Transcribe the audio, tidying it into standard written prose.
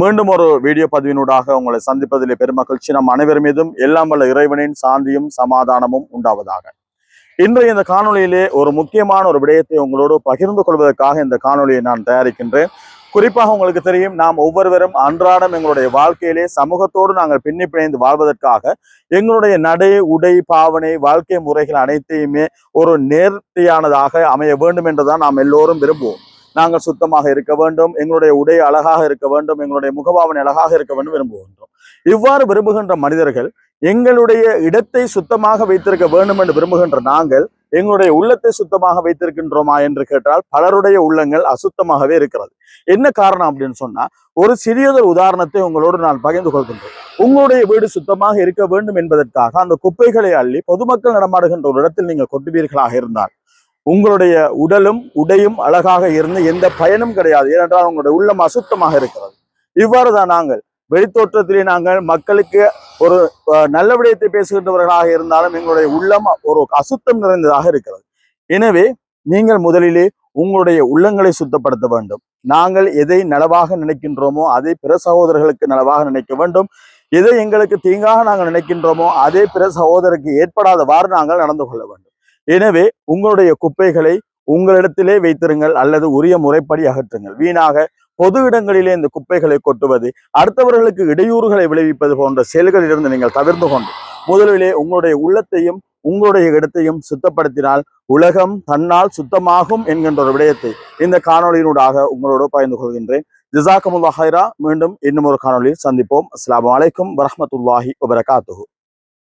மீண்டும் ஒரு வீடியோ பதிவினூடாக உங்களை சந்திப்பதிலே பெருமகிழ்ச்சி. நம் அனைவர் மீதும் எல்லாம் வல்ல இறைவனின் சாந்தியும் சமாதானமும் உண்டாவதாக. இன்றைய இந்த காணொலியிலே ஒரு முக்கியமான ஒரு விடயத்தை உங்களோடு பகிர்ந்து கொள்வதற்காக இந்த காணொலியை நான் தயாரிக்கின்றேன். குறிப்பாக உங்களுக்கு தெரியும், நாம் ஒவ்வொருவரும் அன்றாடம் எங்களுடைய வாழ்க்கையிலே சமூகத்தோடு நாங்கள் பின்னி பிணைந்து வாழ்வதற்காக எங்களுடைய நடை, உடை, பாவனை, வாழ்க்கை முறைகள் அனைத்தையுமே ஒரு நேர்த்தியானதாக அமைய வேண்டும் என்றுதான் நாம் எல்லோரும் விரும்புவோம். நாங்கள் சுத்தமாக இருக்க வேண்டும், எங்களுடைய உடை அழகாக இருக்க வேண்டும், எங்களுடைய முகபாவனை அழகாக இருக்க வேண்டும் விரும்புகின்றோம். இவ்வாறு விரும்புகின்ற மனிதர்கள் எங்களுடைய இடத்தை சுத்தமாக வைத்திருக்க வேண்டும் என்று விரும்புகின்ற நாங்கள் எங்களுடைய உள்ளத்தை சுத்தமாக வைத்திருக்கின்றோமா என்று கேட்டால் பலருடைய உள்ளங்கள் அசுத்தமாகவே இருக்கிறது. என்ன காரணம் அப்படின்னு சொன்னா, ஒரு சிறியதொரு உதாரணத்தை உங்களோடு நான் பகிர்ந்து கொள்கின்றேன். உங்களுடைய வீடு சுத்தமாக இருக்க வேண்டும் என்பதற்காக அந்த குப்பைகளை அள்ளி பொதுமக்கள் நடமாடுகின்ற ஒரு இடத்தில் நீங்கள் கொட்டுவீர்களாக இருந்தால் உங்களுடைய உடலும் உடையும் அழகாக இருந்து எந்த பயனும் கிடையாது. ஏனென்றால் உங்களுடைய உள்ளம் அசுத்தமாக இருக்கிறது. இவ்வாறு தான் நாங்கள் வெளித்தோற்றத்திலே நாங்கள் மக்களுக்கு ஒரு நல்ல விடயத்தை பேசுகின்றவர்களாக இருந்தாலும் எங்களுடைய உள்ளம் ஒரு அசுத்தம் நிறைந்ததாக இருக்கிறது. எனவே நீங்கள் முதலிலே உங்களுடைய உள்ளங்களை சுத்தப்படுத்த வேண்டும். நாங்கள் எதை நலவாக நினைக்கின்றோமோ அதை பிற சகோதரர்களுக்கு நலவாக நினைக்க வேண்டும். எதை எங்களுக்கு தீங்காக நாங்கள் நினைக்கின்றோமோ அதே பிற சகோதரருக்கு ஏற்படாதவாறு நாங்கள் நடந்து கொள்ள வேண்டும். எனவே உங்களுடைய குப்பைகளை உங்களிடத்திலே வைத்திருங்கள் அல்லது உரிய முறைப்படி அகற்றுங்கள். வீணாக பொது இடங்களிலே இந்த குப்பைகளை கொட்டுவது, அடுத்தவர்களுக்கு இடையூறுகளை விளைவிப்பது போன்ற செயல்களிலிருந்து நீங்கள் தவிர்த்து கொண்டு முதலிலே உங்களுடைய உள்ளத்தையும் உங்களுடைய இடத்தையும் சுத்தப்படுத்தினால் உலகம் தன்னால் சுத்தமாகும் என்கின்ற ஒரு விடயத்தை இந்த காணொலியினூடாக உங்களோடு பகிர்ந்து கொள்கின்றேன். ஜஸாக்கமுல்லாஹ் ஹைரா. மீண்டும் இன்னும் ஒரு காணொலியில் சந்திப்போம். அஸ்ஸலாமு அலைக்கும் வரஹ்மத்துல்லாஹி வபரகாத்துஹு.